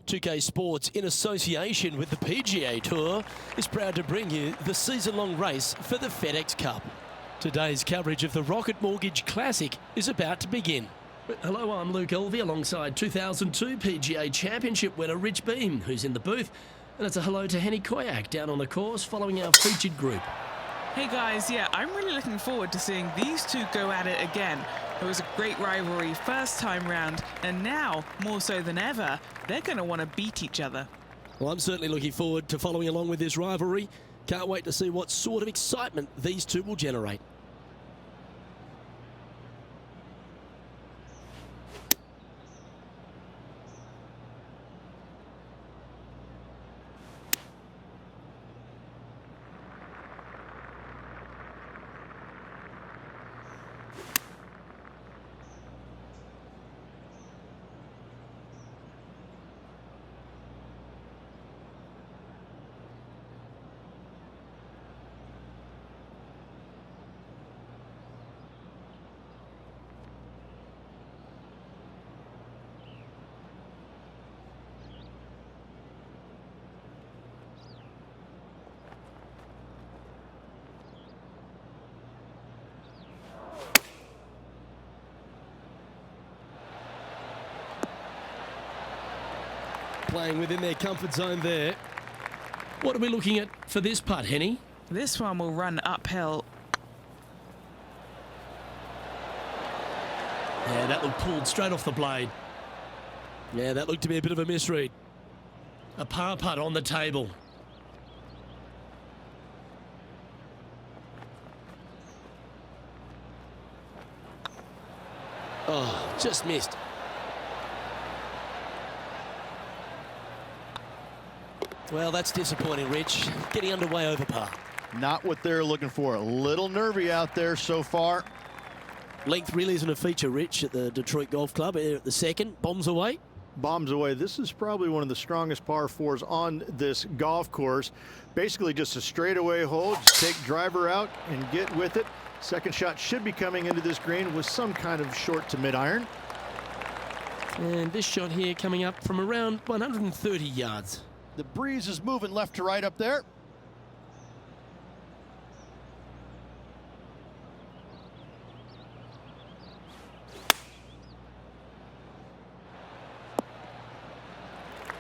2K Sports, in association with the PGA Tour, is proud to bring you the season-long race for the FedEx Cup. Today's coverage of the Rocket Mortgage Classic is about to begin. Hello, I'm Luke Elvey alongside 2002 PGA Championship winner Rich Beem, who's in the booth. And it's a hello to Henny Koyak down on the course following our featured group. Hey guys, yeah, I'm really looking forward to seeing these two go at it again. It was a great rivalry first time round, and now, more so than ever, they're going to want to beat each other. Well, I'm certainly looking forward to following along with this rivalry. Can't wait to see what sort of excitement these two will generate. Playing within their comfort zone there. What are we looking at for this putt, Henny? This one will run uphill. Yeah, that looked pulled straight off the blade. Yeah, that looked to be a bit of a misread. A par putt on the table. Oh, just missed. Well, that's disappointing, Rich. Getting underway over par. Not what they're looking for. A little nervy out there so far. Length really isn't a feature, Rich, at the Detroit Golf Club. Here at the second, bombs away. Bombs away. This is probably one of the strongest par fours on this golf course. Basically just a straightaway hole. Just take driver out and get with it. Second shot should be coming into this green with some kind of short to mid iron. And this shot here coming up from around 130 yards. The breeze is moving left to right up there.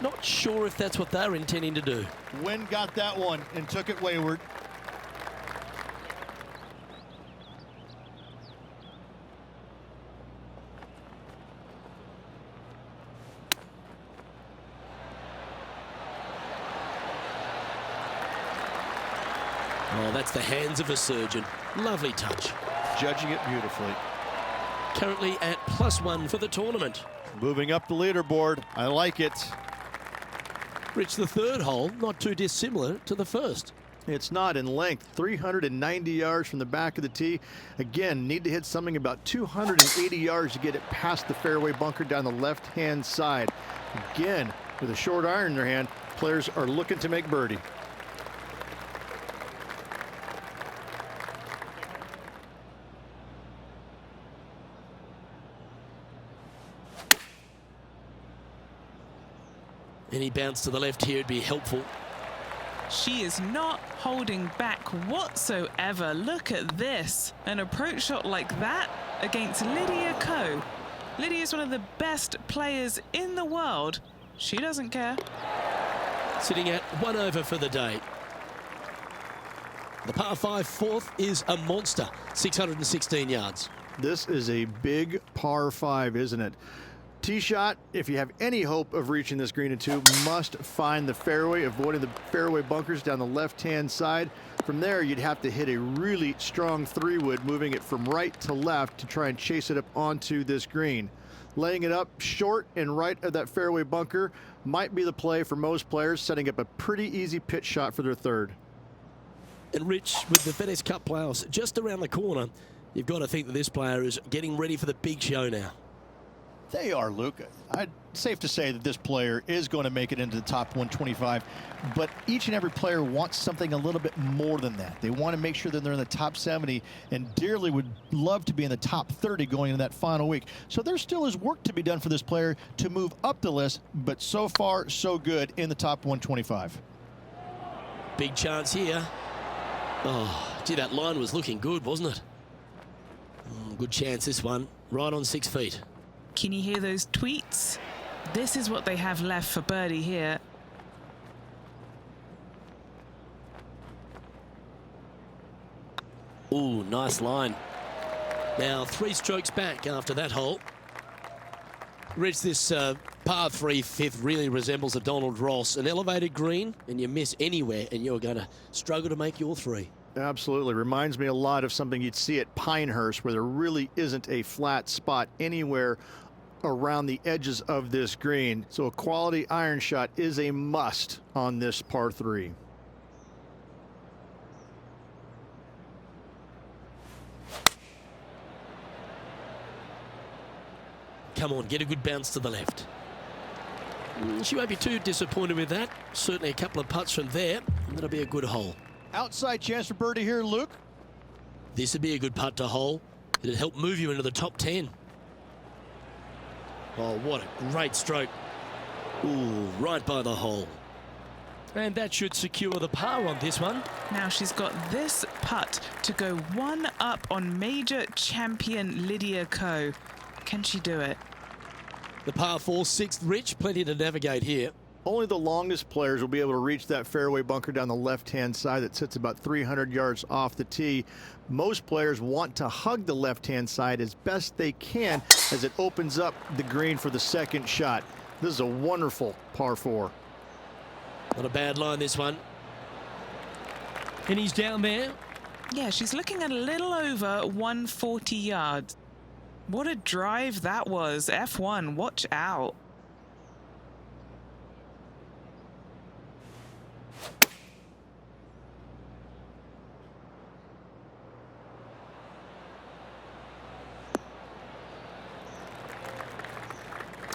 Not sure if that's what they're intending to do. Wind got that one and took it wayward. Oh, that's the hands of a surgeon. Lovely touch. Judging it beautifully. Currently at +1 for the tournament. Moving up the leaderboard. I like it. Rich, the third hole, not too dissimilar to the first. It's not in length. 390 yards from the back of the tee. Again, need to hit something about 280 yards to get it past the fairway bunker down the left-hand side. Again, with a short iron in their hand, players are looking to make birdie. Any bounce to the left here would be helpful. She is not holding back whatsoever. Look at this. An approach shot like that against Lydia Ko. Lydia is one of the best players in the world. She doesn't care. Sitting at 1 over for the day. The par 5 fourth is a monster, 616 yards. This is a big par 5, isn't it? Tee shot, if you have any hope of reaching this green in two, must find the fairway, avoiding the fairway bunkers down the left-hand side. From there, you'd have to hit a really strong 3-wood, moving it from right to left to try and chase it up onto this green. Laying it up short and right of that fairway bunker might be the play for most players, setting up a pretty easy pitch shot for their third. And Rich, with the FedEx Cup playoffs just around the corner, you've got to think that this player is getting ready for the big show now. They are, Luke. Safe to say that this player is going to make it into the top 125, but each and every player wants something a little bit more than that. They want to make sure that they're in the top 70 and dearly would love to be in the top 30 going into that final week. So there still is work to be done for this player to move up the list, but so far, so good in the top 125. Big chance here. Oh, gee, that line was looking good, wasn't it? Good chance, this one. Right on 6 feet. Can you hear those tweets? This is what they have left for birdie here. Ooh, nice line. Now 3 strokes back after that hole. Rich, this par 3 fifth really resembles a Donald Ross, an elevated green, and you miss anywhere and you're going to struggle to make your 3. Absolutely. Reminds me a lot of something you'd see at Pinehurst, where there really isn't a flat spot anywhere around the edges of this green. So a quality iron shot is a must on this par 3. Come on, get a good bounce to the left. She won't be too disappointed with that. Certainly a couple of putts from there. That'll be a good hole. Outside chance for birdie here, Luke. This would be a good putt to hole. It'd help move you into the top 10. Oh, what a great stroke. Ooh, right by the hole. And that should secure the par on this one. Now she's got this putt to go 1 up on major champion Lydia Ko. Can she do it? The par 4, 6th, Rich. Plenty to navigate here. Only the longest players will be able to reach that fairway bunker down the left-hand side that sits about 300 yards off the tee. Most players want to hug the left-hand side as best they can as it opens up the green for the second shot. This is a wonderful par 4. Not a bad line, this one. And he's down there. Yeah, she's looking at a little over 140 yards. What a drive that was. F1, watch out.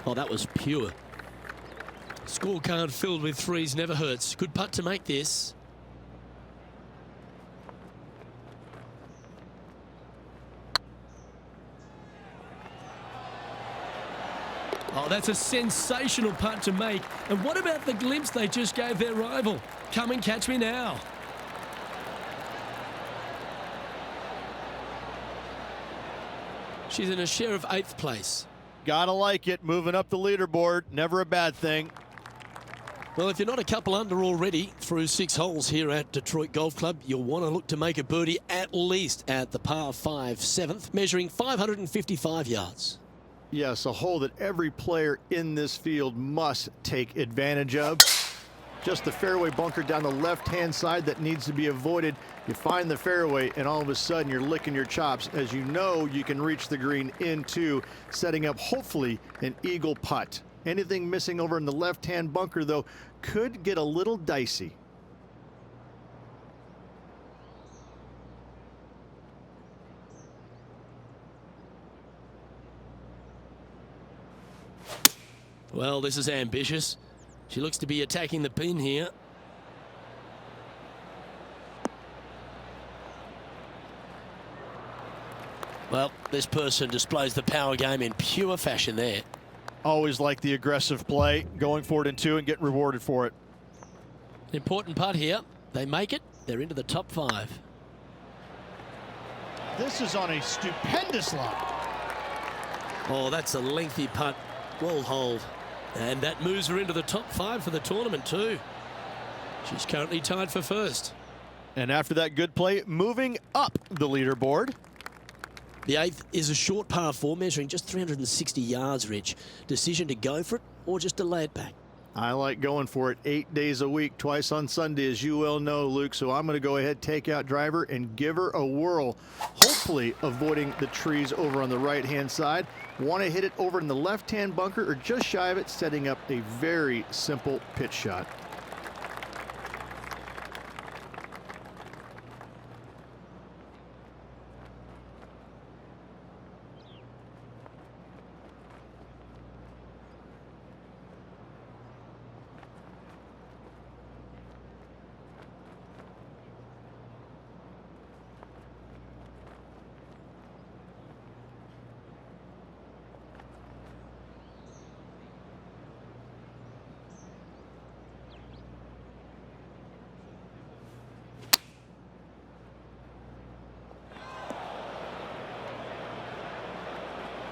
Oh, that was pure. Scorecard filled with 3s never hurts. Good putt to make this. Oh, that's a sensational putt to make. And what about the glimpse they just gave their rival? Come and catch me now. She's in a share of 8th place. Gotta like it. Moving up the leaderboard. Never a bad thing. Well, if you're not a couple under already through 6 holes here at Detroit Golf Club, you'll want to look to make a birdie at least at the par 5 7th, measuring 555 yards. Yes, a hole that every player in this field must take advantage of. Just the fairway bunker down the left-hand side that needs to be avoided. You find the fairway, and all of a sudden you're licking your chops as you know you can reach the green into, setting up hopefully an eagle putt. Anything missing over in the left-hand bunker, though, could get a little dicey. Well, this is ambitious. She looks to be attacking the pin here. Well, this person displays the power game in pure fashion there. Always like the aggressive play, going for it in 2 and getting rewarded for it. Important putt here. They make it. They're into the top 5. This is on a stupendous line. Oh, that's a lengthy putt. Well holed. And that moves her into the top 5 for the tournament too. She's currently tied for 1st. And after that good play, moving up the leaderboard. The 8th is a short par 4, measuring just 360 yards, Rich. Decision to go for it or just to lay it back? I like going for it 8 days a week, twice on Sunday, as you well know, Luke. So I'm going to go ahead, take out driver, and give her a whirl. Hopefully avoiding the trees over on the right-hand side. Want to hit it over in the left-hand bunker or just shy of it, setting up a very simple pitch shot.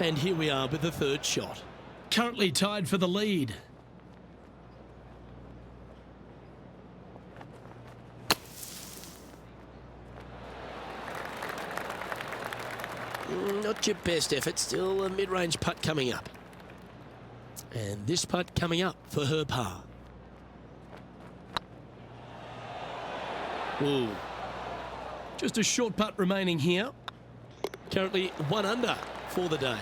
And here we are with the third shot. Currently tied for the lead. Not your best effort, still a mid-range putt coming up. And this putt coming up for her par. Ooh. Just a short putt remaining here. Currently 1 under for the day.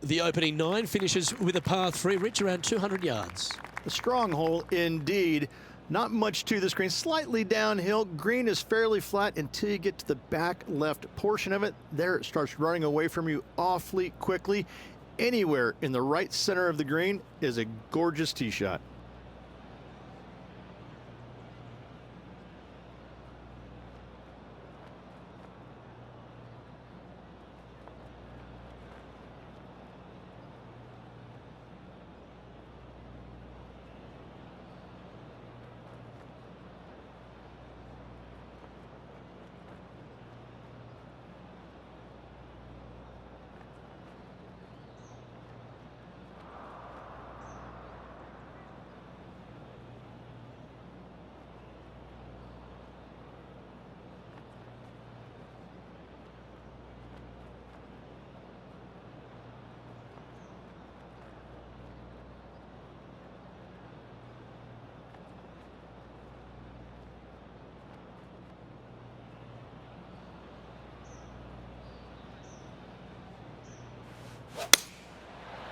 The opening 9 finishes with a par 3, Rich, around 200 yards. A strong hole indeed. Not much to this green, slightly downhill. Green is fairly flat until you get to the back left portion of it. There it starts running away from you awfully quickly. Anywhere in the right center of the green is a gorgeous tee shot.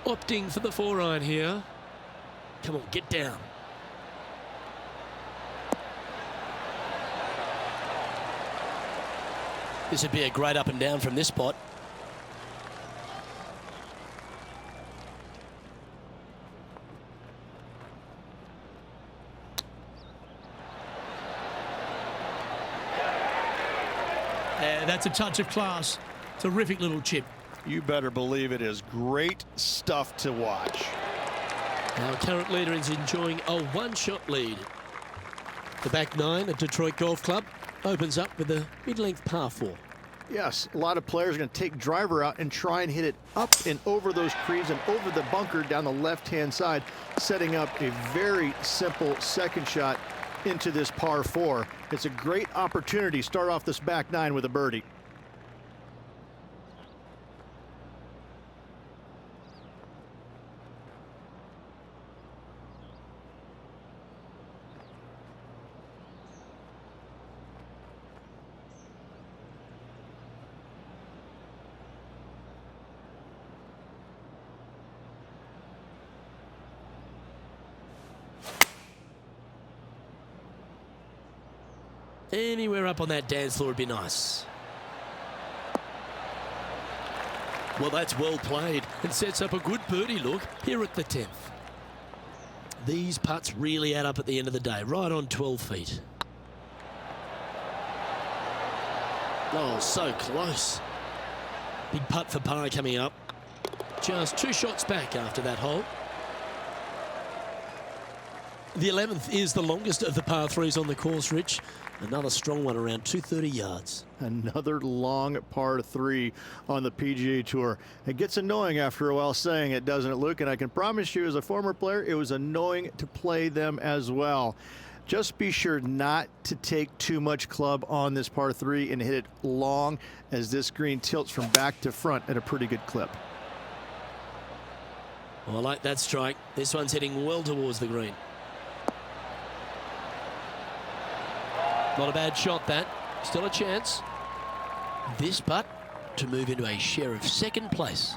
Opting for the 4-iron here. Come on, get down. This would be a great up and down from this spot. That's a touch of class. Terrific little chip. You better believe it is great stuff to watch. Our current leader is enjoying a 1-shot lead. The back 9 at Detroit Golf Club opens up with a mid-length par 4. Yes, a lot of players are going to take driver out and try and hit it up and over those creams and over the bunker down the left-hand side, setting up a very simple second shot into this par 4. It's a great opportunity to start off this back 9 with a birdie. Anywhere up on that dance floor would be nice. Well, that's well played and sets up a good birdie look here at the 10th. These putts really add up at the end of the day, right on 12 feet. Oh, so close. Big putt for par coming up. Just 2 shots back after that hole. The 11th is the longest of the par 3s on the course, Rich. Another strong one around 230 yards. Another long par 3 on the PGA Tour. It gets annoying after a while saying it, doesn't it, Luke? And I can promise you as a former player, it was annoying to play them as well. Just be sure not to take too much club on this par 3 and hit it long, as this green tilts from back to front at a pretty good clip. Well, I like that strike. This one's heading well towards the green. Not a bad shot, that. Still a chance. This putt to move into a share of second place.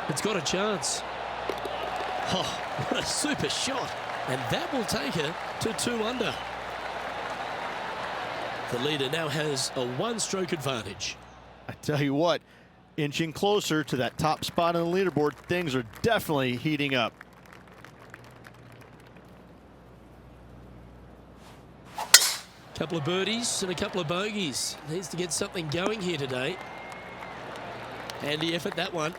It's got a chance. Oh, what a super shot. And that will take her to 2 under. The leader now has a 1-stroke advantage. I tell you what, inching closer to that top spot on the leaderboard, things are definitely heating up. Couple of birdies and a couple of bogeys. Needs to get something going here today. Handy effort, that one.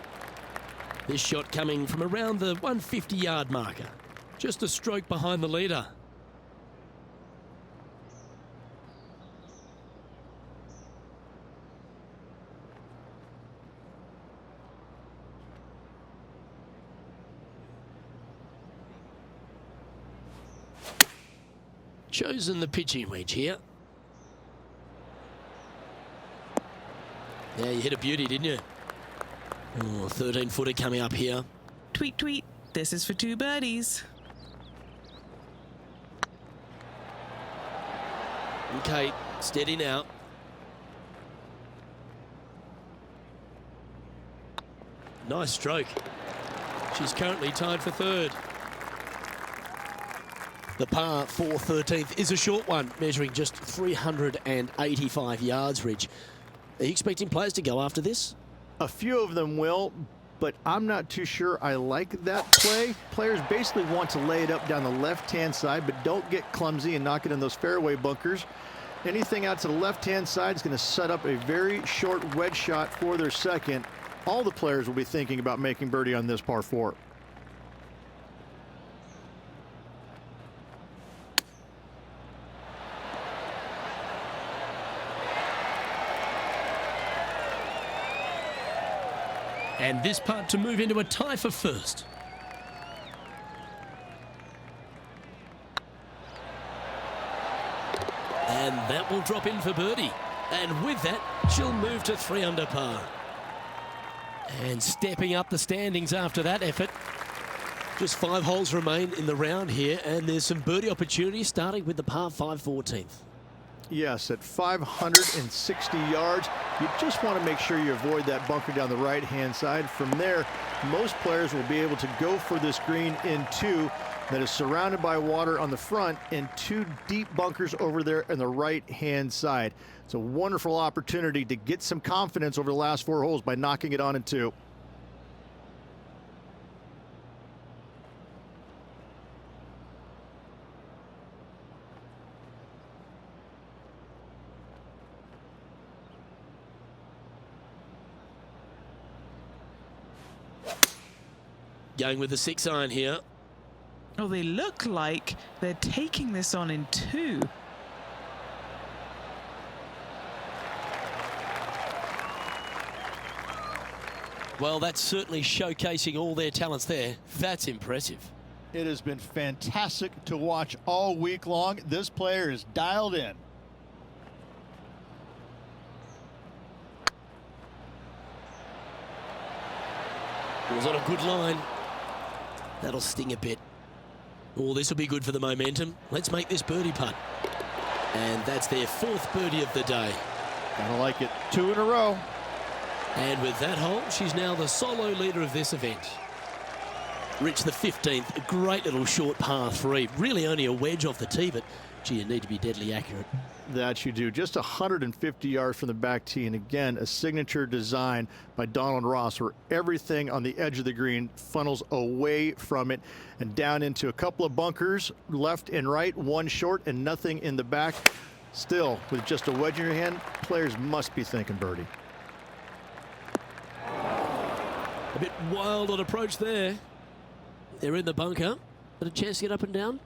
This shot coming from around the 150-yard marker. Just a stroke behind the leader. Chosen the pitching wedge here. Yeah, you hit a beauty, didn't you? Oh, 13-footer coming up here. Tweet, tweet. This is for 2 birdies. Okay, steady now. Nice stroke. She's currently tied for 3rd. The par for 13th is a short one, measuring just 385 yards, Ridge. Are you expecting players to go after this? A few of them will, but I'm not too sure I like that play. Players basically want to lay it up down the left-hand side, but don't get clumsy and knock it in those fairway bunkers. Anything out to the left-hand side is going to set up a very short wedge shot for their second. All the players will be thinking about making birdie on this par 4. And this putt to move into a tie for first. And that will drop in for birdie. And with that, she'll move to 3 under par. And stepping up the standings after that effort. Just 5 holes remain in the round here, and there's some birdie opportunities starting with the par 5 14th. Yes, at 560 yards, you just want to make sure you avoid that bunker down the right-hand side. From there, most players will be able to go for this green in 2 that is surrounded by water on the front and 2 deep bunkers over there on the right-hand side. It's a wonderful opportunity to get some confidence over the last 4 holes by knocking it on in 2. Going with the 6-iron here. Oh, they look like they're taking this on in 2. Well, that's certainly showcasing all their talents there. That's impressive. It has been fantastic to watch all week long. This player is dialed in. It was on a good line. That'll sting a bit. Oh, this will be good for the momentum. Let's make this birdie putt. And that's their 4th birdie of the day. I like it. 2 in a row. And with that hole, she's now the solo leader of this event. Rich, the 15th, a great little short par 3. Really only a wedge off the tee, but gee, you need to be deadly accurate. That you do. Just 150 yards from the back tee, and again, a signature design by Donald Ross where everything on the edge of the green funnels away from it and down into a couple of bunkers, left and right, 1 short and nothing in the back. Still, with just a wedge in your hand, players must be thinking birdie. A bit wild on approach there. They're in the bunker, but a chance to get up and down.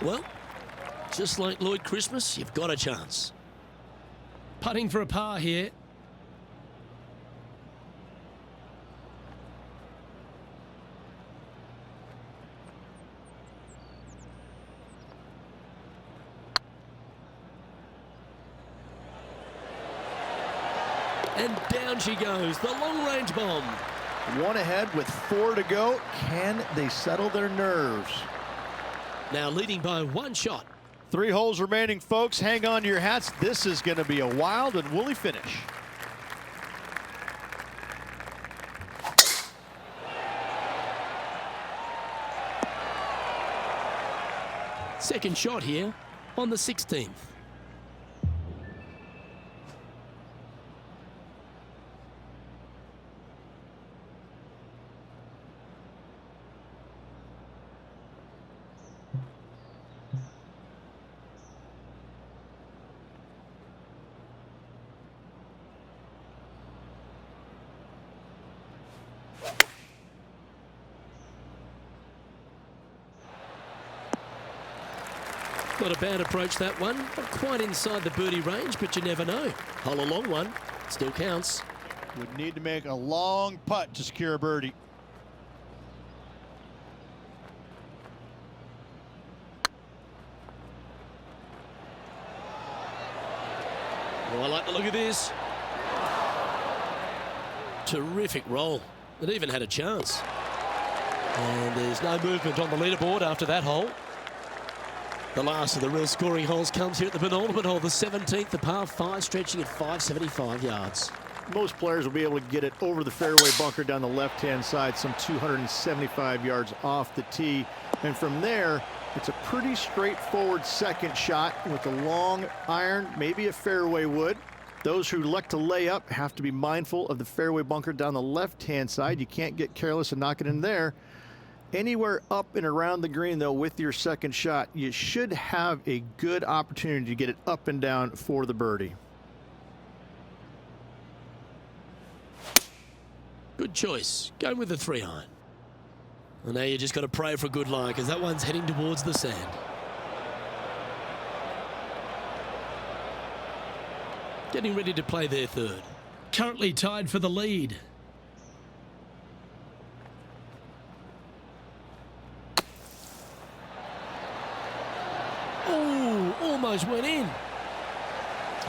Well, just like Lloyd Christmas, you've got a chance. Putting for a par here. And down she goes, the long-range bomb. 1 ahead with 4 to go. Can they settle their nerves? Now leading by 1 shot. 3 holes remaining, folks. Hang on to your hats. This is going to be a wild and woolly finish. Second shot here on the 16th. not a bad approach, that one. Not quite inside the birdie range, but you never know. Hole a long one. Still counts. Would need to make a long putt to secure a birdie. Oh, I like the look of this. Terrific roll. It even had a chance. And there's no movement on the leaderboard after that hole. The last of the real scoring holes comes here at the penultimate hole, the 17th, the par 5, stretching at 575 yards. Most players will be able to get it over the fairway bunker down the left-hand side, some 275 yards off the tee. And from there, it's a pretty straightforward second shot with a long iron, maybe a fairway wood. Those who like to lay up have to be mindful of the fairway bunker down the left-hand side. You can't get careless and knock it in there. Anywhere up and around the green, though, with your second shot, you should have a good opportunity to get it up and down for the birdie. Good choice. Going with the 3-iron. And now you just got to pray for good lie, because that one's heading towards the sand. Getting ready to play their third. Currently tied for the lead. Oh, almost went in.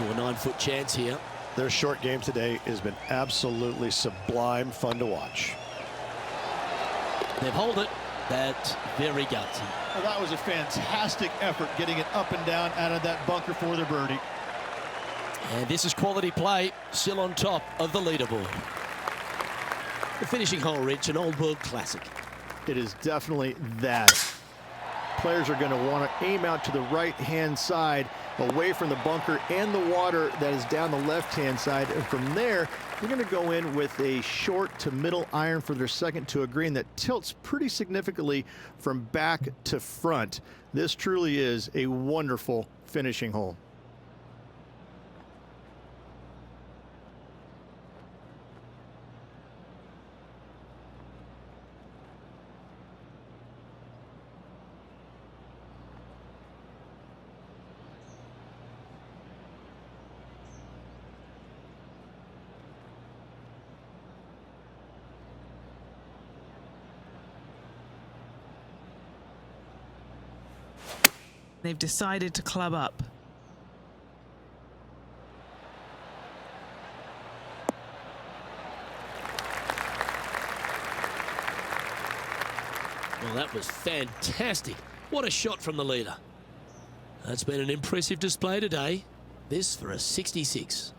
Your 9-foot chance here. Their short game today has been absolutely sublime fun to watch. They've held it. That's very gutsy. Well, that was a fantastic effort getting it up and down out of that bunker for the birdie. And this is quality play, still on top of the leaderboard. The finishing hole, Rich, an old world classic. It is definitely that. Players are going to want to aim out to the right-hand side, away from the bunker and the water that is down the left-hand side. And from there, they're going to go in with a short to middle iron for their second to a green that tilts pretty significantly from back to front. This truly is a wonderful finishing hole. They've decided to club up. Well, that was fantastic. What a shot from the leader. That's been an impressive display today. This for a 66.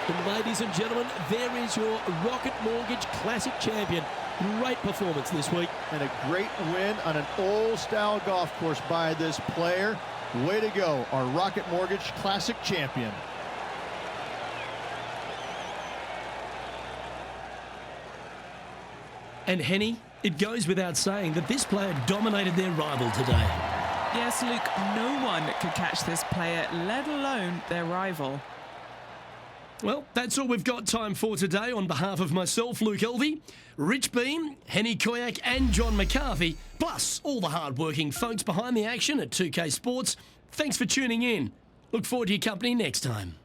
And ladies and gentlemen, there is your Rocket Mortgage Classic champion. Great performance this week. And a great win on an old-style golf course by this player. Way to go, our Rocket Mortgage Classic champion. And Henny, it goes without saying that this player dominated their rival today. Yes, Luke, no one could catch this player, let alone their rival. Well, that's all we've got time for today. On behalf of myself, Luke Elvey, Rich Beam, Henny Koyak and John McCarthy, plus all the hard-working folks behind the action at 2K Sports, thanks for tuning in. Look forward to your company next time.